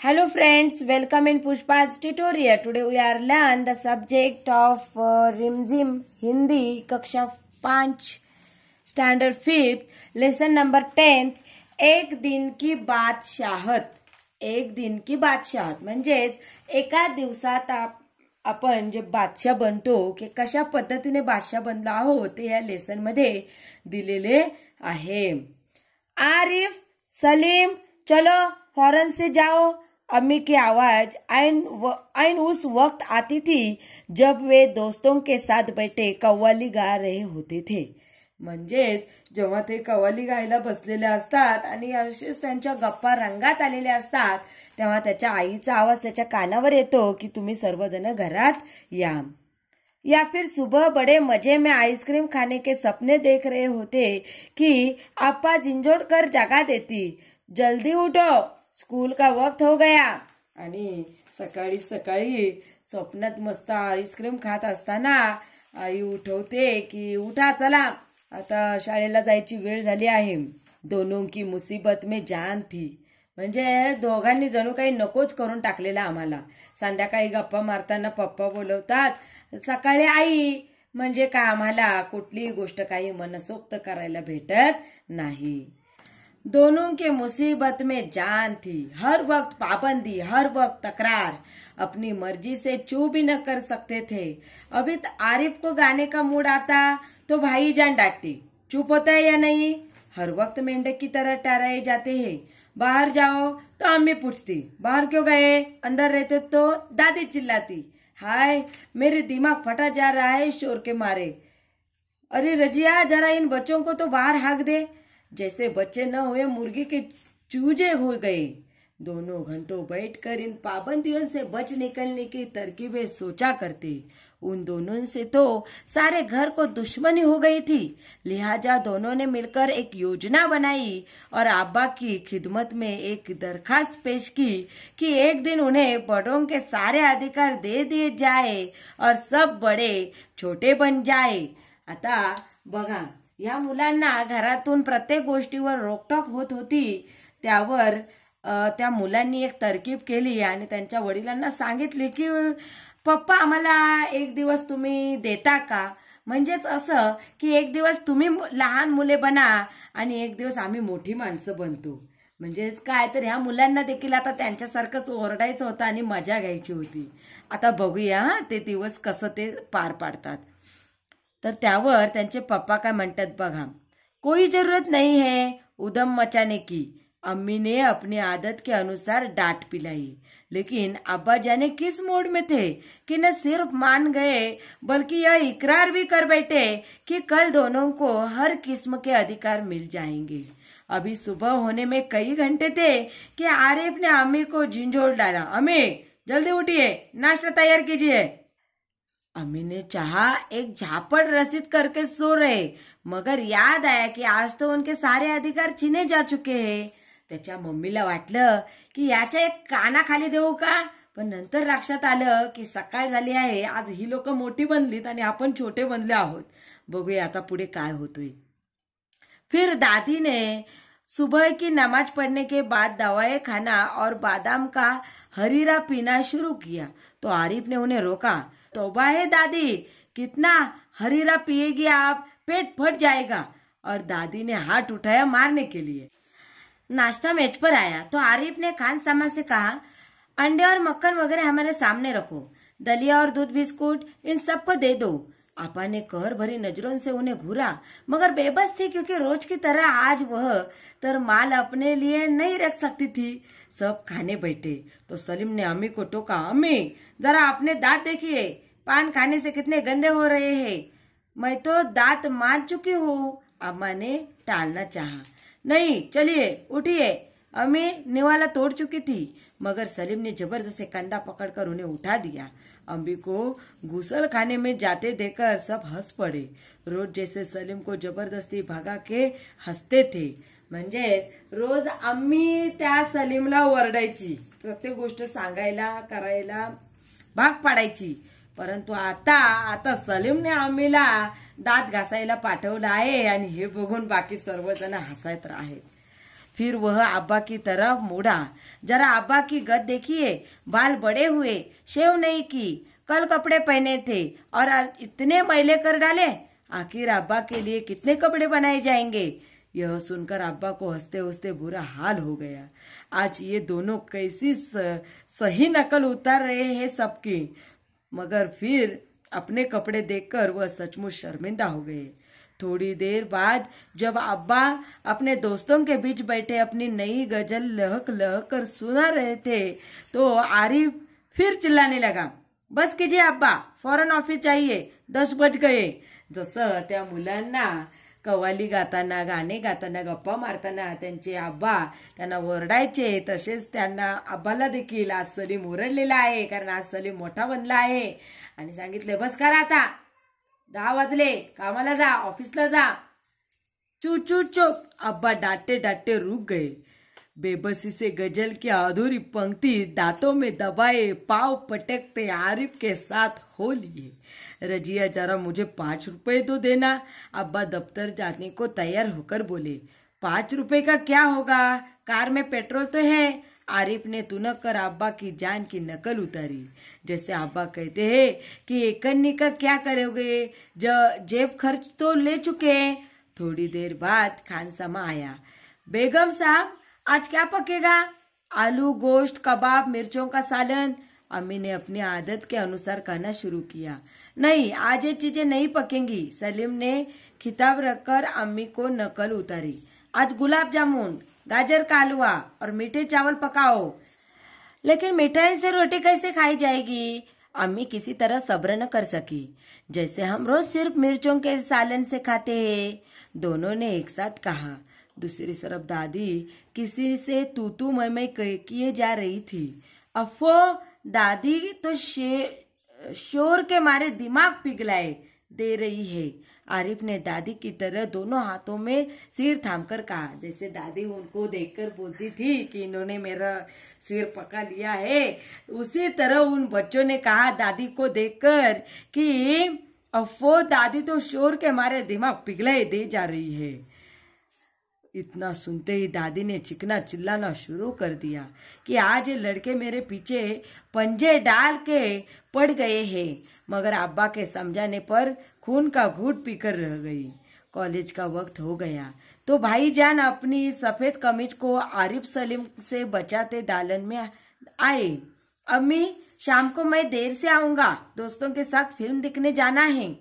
Hello friends, welcome in Pushpa's tutorial. Today we are learn the subject of Rimzim Hindi कक्षा 5 standard 5 lesson number 10 एक दिन की बादशाहत. एक दिन की बादशाहत म्हणजेच एका दिवसात आपण जे बादशाह बनतो की कशा पद्धतीने बादशाह बनलो आहोत ते या लेसन मध्ये दिलेले आहे. आरिफ, सलीम, चलो फौरन से जाओ. अम्मी की आवाज आइन उस वक्त आती थी जब वे दोस्तों के साथ बैठे कव्वाली गा रहे होते थे. म्हणजेच जेव्हा ते कव्वाली गायला बसलेले असतात आणि असेच त्यांच्या गप्पा रंगात आलेले असतात तेव्हा त्याच्या आईचा आवाज त्याच्या कानावर येतो की तुम्ही सर्वजण घरात या. या फिर सुबह बड़े मजे में आइसक्रीम खाने के सपने देख रहे होते कि अप्पा झिंझोड़ कर जगा देती. जल्दी उठो, स्कूल का वक्त हो गया. आणि सकाळी सकाळी स्वप्नात मस्त आईस्क्रीम खात असताना आई उठवते की उठा चला आता शाळेला जायची वेळ झाली आहे. दोनों की मुसीबत में जान थी. म्हणजे दोघांनी जणू काही नकोच करून टाकलेला आम्हाला. संध्याकाळी गप्पा मारताना पप्पा बोलवतात, सकाळी आई, म्हणजे का आम्हाला कुठलीही गोष्ट काही मनसोक्त करायला भेटत नाही. दोनों के मुसीबत में जान थी. हर वक्त पाबंदी, हर वक्त तकरार, अपनी मर्जी से चू भी न कर सकते थे. अभी तो आरिफ को गाने का मूड आता तो भाईजान डांटती, चुप होता है या नहीं. हर वक्त मेंढक की तरह टहराए जाते हैं. बाहर जाओ तो अम्मी पूछती, बाहर क्यों गए. अंदर रहते तो दादी चिल्लाती, हाय मेरे दिमाग फटा जा रहा है शोर के मारे. अरे रजिया, जरा इन बच्चों को तो बाहर हाँक दे. जैसे बच्चे न हुए मुर्गी के चूजे हो गए. दोनों घंटों बैठकर इन पाबंदियों से बच निकलने की तरकीबें सोचा करते. उन दोनों से तो सारे घर को दुश्मनी हो गई थी. लिहाजा दोनों ने मिलकर एक योजना बनाई और अब्बा की खिदमत में एक दरखास्त पेश की कि एक दिन उन्हें बड़ों के सारे अधिकार दे दिए जाए और सब बड़े छोटे बन जाए. आता बघा, या मुलांना घरातून प्रत्येक गोष्टीवर रोकटोक होत होती. त्यावर त्या मुलांनी एक तरकीब केली आणि त्यांच्या वडिलांना सांगितले की पप्पा आम्हाला एक दिवस तुम्ही देता का. म्हणजेच असं की एक दिवस तुम्ही लहान मुले बना आणि एक दिवस आम्ही मोठी माणसं बनतो. म्हणजेच काय तर ह्या मुलांना देखील आता त्यांच्यासारखंच ओरडायचं होतं आणि मजा घ्यायची होती. आता बघूया ते दिवस कसं ते पार पाडतात. तर त्यावर त्यांचे पप्पा काय म्हणतात बघा. कोई जरूरत नहीं है उदम मचाने की. अम्मी ने अपनी आदत के अनुसार डांट पिलाई. लेकिन अब्बा जाने किस मूड में थे कि न सिर्फ मान गए बल्कि यह इकरार भी कर बैठे कि कल दोनों को हर किस्म के अधिकार मिल जाएंगे. अभी सुबह होने में कई घंटे थे कि आरिफ ने अम्मी को झिंझोड़ डाला, अम्मी जल्दी उठिए, नाश्ता तैयार कीजिए. अम्मी ने चाहा एक झापड़ रसीद करके सो रहे, मगर याद आया कि आज तो उनके सारे अधिकार छीने जा चुके हैं. त्याच्या मम्मीला वाटलं की याच्या एक कानाखाली देऊ का, पण नंतर लक्षात आलं की सकाळ झाली आहे, आज ही लोक मोठी बनलीत आणि आपण छोटे बनले आहोत. बघूया आता पुढे काय होतोय. फिर दादी ने सुबह की नमाज पढ़ने के बाद दवाएं खाना और बादाम का हरीरा पीना शुरू किया तो आरिफ ने उन्हें रोका. तौबा है दादी, कितना हरीरा पिएगी आप, पेट फट जाएगा. और दादी ने हाथ उठाया मारने के लिए. नाश्ता मेज पर आया तो आरिफ ने खान सामा से कहा, अंडे और मक्खन वगैरह हमारे सामने रखो, दलिया और दूध बिस्कुट इन सबको दे दो. आपा ने कहर भरी नजरों से उन्हें घूरा मगर बेबस थी क्योंकि रोज की तरह आज वह तर माल अपने लिए नहीं रख सकती थी. सब खाने बैठे तो सलीम ने अम्मी को टोका, अम्मी जरा अपने दांत देखिए, पान खाने से कितने गंदे हो रहे हैं. मैं तो दांत मान चुकी हूँ. अम्मा ने टालना चाहा. नहीं चलिए उठिए, अम्मी निवाला तोड़ चुकी थी. मगर सलीम ने जबरदस्ती कंधा पकड़कर उन्हें उठा दिया. अम्मी को गुसल खाने में जाते देखकर सब हंस पड़े. रोज जैसे सलीम को जबरदस्ती भगा के हंसते थे. म्हणजे रोज अम्मी त्या सलीमला ओरडायची, प्रत्येक गोष्ट सांगायला करायला भाग पाडायची. परंतु आता सलीमने अम्मीला दात घासायला पाठवलं आहे आणि हे बघून बाकी सर्वजण हसत आहेत. फिर वह अब्बा की तरफ मुड़ा। जरा अब्बा की गत देखिए, बाल बड़े हुए, शेव नहीं की, कल कपड़े पहने थे और इतने मैले कर डाले। आखिर अब्बा के लिए कितने कपड़े बनाए जाएंगे। यह सुनकर अब्बा को हंसते हंसते बुरा हाल हो गया। आज ये दोनों कैसी सही नकल उतार रहे हैं सबकी। मगर फिर अपने कपड़े देखकर वह सचमुच शर्मिंदा हो गए। थोड़ी देर बाद जब अब्बा अपने दोस्तों के बीच बैठे अपनी नई गजल लहक लहक कर सुना रहे थे तो आरिफ फिर चिल्लाने लगा, बस कीजिए अब्बा, फौरन ऑफिस चाहिए, 10 बज गए। जसं त्या मुलांना कव्वाली गाताना, गाणे गाताना, गप्पा मारताना त्यांचे आब्बा त्यांना ओरडायचे, तसेच त्यांना आब्बाला देखील आज सलीम ओरडलेला आहे, कारण आज सलीम मोठा बनला आहे आणि सांगितले, बस करा आता, 10 वाजले, कामाला जा, ऑफिसला जा। चुप चुप चुप, अब्बा डांटते डांटते रुक गए। बेबसी से गजल की अधूरी पंक्ति दांतों में दबाए पाव पटकते आरिफ के साथ हो लिए। रजिया, जरा मुझे 5 रुपए तो देना। अब्बा दफ्तर जाने को तैयार होकर बोले, 5 रुपए का क्या होगा, कार में पेट्रोल तो है। आरिफ ने तुनक कर अब्बा की जान की नकल उतारी। जैसे अब्बा कहते हैं कि एकन्नी का क्या करोगे, जेब खर्च तो ले चुके। थोड़ी देर बाद खानसामा आया। बेगम साहब, आज क्या पकेगा? आलू, गोश्त, कबाब, मिर्चों का सालन। अम्मी ने अपनी आदत के अनुसार कहना शुरू किया। नहीं, आज ये चीजें नहीं पकेंगी। सलीम ने खिताब रखकर अम्मी को नकल उतारी। आज गुलाब जामुन, गाजर का हलवा और मीठे चावल पकाओ। लेकिन मिठाई से रोटी कैसे खाई जाएगी? अम्मी किसी तरह सब्र न कर सकी। जैसे हम रोज सिर्फ मिर्चों के सालन से खाते हैं, दोनों ने एक साथ कहा। दूसरी तरफ दादी किसी से तू मैं किए जा रही थी। अफो, दादी तो शोर के मारे दिमाग पिघलाए दे रही है। आरिफ ने दादी की तरह दोनों हाथों में सिर थामकर कहा, जैसे दादी उनको देखकर बोलती थी कि इन्होंने मेरा सिर पका लिया है, उसी तरह उन बच्चों ने कहा दादी को देखकर कि अफो, दादी तो शोर के मारे दिमाग पिघलाए दे जा रही है। इतना सुनते ही दादी ने चिकना चिल्लाना शुरू कर दिया कि आज ये लड़के मेरे पीछे पंजे डाल के पड़ गए हैं। मगर अब्बा के समझाने पर खून का घूंट पीकर रह गई। कॉलेज का वक्त हो गया तो भाईजान अपनी सफेद कमीज को आरिफ सलीम से बचाते दालन में आए। अम्मी, शाम को मैं देर से आऊंगा, दोस्तों के साथ फिल्म देखने जाना है।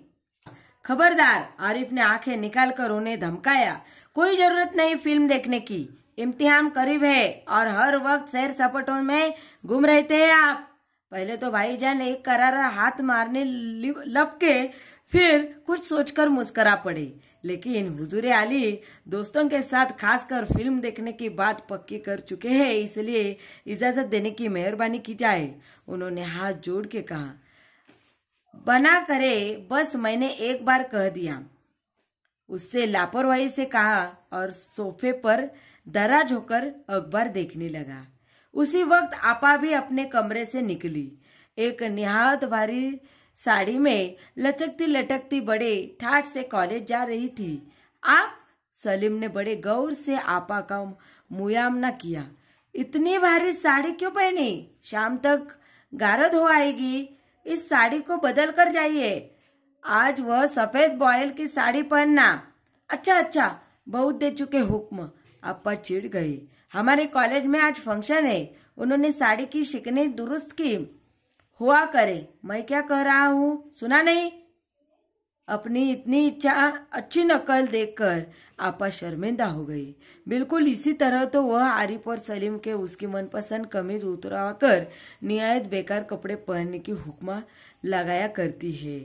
खबरदार, आरिफ ने आंखें निकालकर उन्हें धमकाया। कोई जरूरत नहीं फिल्म देखने की, इम्तिहान करीब है और हर वक्त सैर सपाटों में घूम रहते हैं आप। पहले तो भाईजान एक करारा हाथ मारने लपके, फिर कुछ सोचकर मुस्करा पड़े। लेकिन हुजूर आली दोस्तों के साथ खासकर फिल्म देखने की बात पक्की कर चुके हैं, इसलिए इजाजत देने की मेहरबानी की जाए। उन्होंने हाथ जोड़ के कहा, बना करे, बस मैंने एक बार कह दिया। उससे लापरवाही से कहा और सोफे पर दराज होकर अखबार देखने लगा। उसी वक्त आपा भी अपने कमरे से निकली। एक निहायत भारी साड़ी में लचकती लटकती बड़े ठाठ से कॉलेज जा रही थी। आप? सलीम ने बड़े गौर से आपा का मुयामना किया। इतनी भारी साड़ी क्यों पहनी? शाम तक गारद हो आएगी, इस साड़ी को बदल कर जाइए। आज वह सफेद बॉयल की साड़ी पहनना। अच्छा अच्छा, बहुत दे चुके हुक्म। आपा चिढ़ गए। हमारे कॉलेज में आज फंक्शन है, उन्होंने साड़ी की शिकनें दुरुस्त की। हुआ करे, मैं क्या कह रहा हूँ, सुना नहीं? अपनी इतनी इच्छा अच्छी नकल देखकर आपा शर्मिंदा हो गई। बिल्कुल इसी तरह तो वह आरिफ और सलीम के उसकी मनपसंद कमीज उतरवाकर निहायत बेकार कपड़े पहनने की हुक्मा लगाया करती है।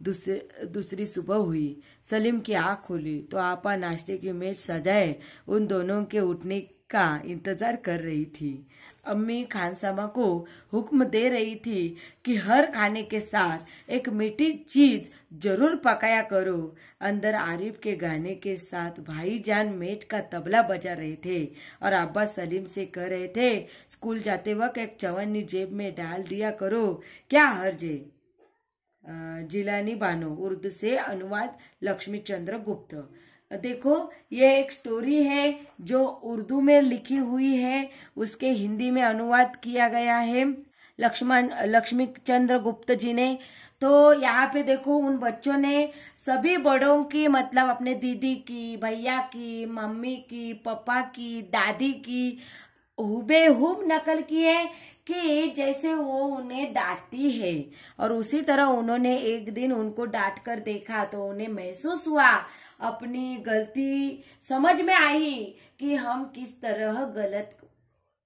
दूसरी सुबह हुई। सलीम की आँख खुली तो आपा नाश्ते की मेज सजाए उन दोनों के उठने का इंतजार कर रही थी। अम्मी खानसामा को हुक्म दे रही थी कि हर खाने के साथ एक मीठी चीज जरूर पकाया करो। अंदर आरिफ के गाने के साथ भाईजान मेज का तबला बजा रहे थे और अब्बा सलीम से कह रहे थे, स्कूल जाते वक्त एक चवन्नी जेब में डाल दिया करो, क्या हर्ज है। जिलानी बानो, उर्दू से अनुवाद लक्ष्मी चंद्र गुप्त। देखो, ये एक स्टोरी है जो उर्दू में लिखी हुई है, उसके हिंदी में अनुवाद किया गया है लक्ष्मी चंद्र गुप्त जी ने। तो यहाँ पे देखो, उन बच्चों ने सभी बड़ों की, मतलब अपने दीदी की, भैया की, मम्मी की, पापा की, दादी की हुबेहूब नकल की है कि जैसे वो उन्हें डांटती है। और उसी तरह उन्होंने एक दिन उनको डांट कर देखा तो उन्हें महसूस हुआ, अपनी गलती समझ में आई कि हम किस तरह गलत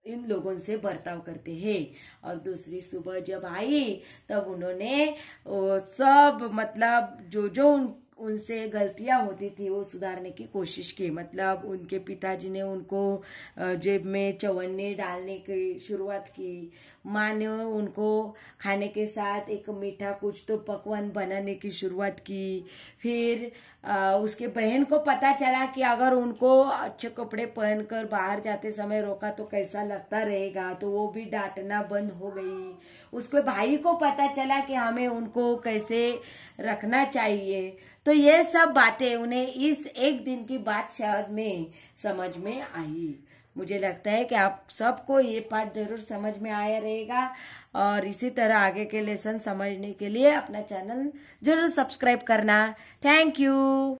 इन लोगों से बर्ताव करते हैं। और दूसरी सुबह जब आई तब उन्होंने सब, मतलब जो जो उनसे गलतियां होती थी वो सुधारने की कोशिश की। मतलब उनके पिताजी ने उनको जेब में चवन्नी डालने की शुरुआत की, माँ ने उनको खाने के साथ एक मीठा कुछ तो पकवान बनाने की शुरुआत की। फिर उसके बहन को पता चला कि अगर उनको अच्छे कपड़े पहनकर बाहर जाते समय रोका तो कैसा लगता रहेगा, तो वो भी डांटना बंद हो गई। उसके भाई को पता चला कि हमें उनको कैसे रखना चाहिए। तो ये सब बातें उन्हें इस एक दिन की बात शायद में समझ में आई। मुझे लगता है कि आप सबको ये पार्ट जरूर समझ में आया रहेगा। और इसी तरह आगे के लेसन समझने के लिए अपना चैनल जरूर सब्सक्राइब करना। Thank you.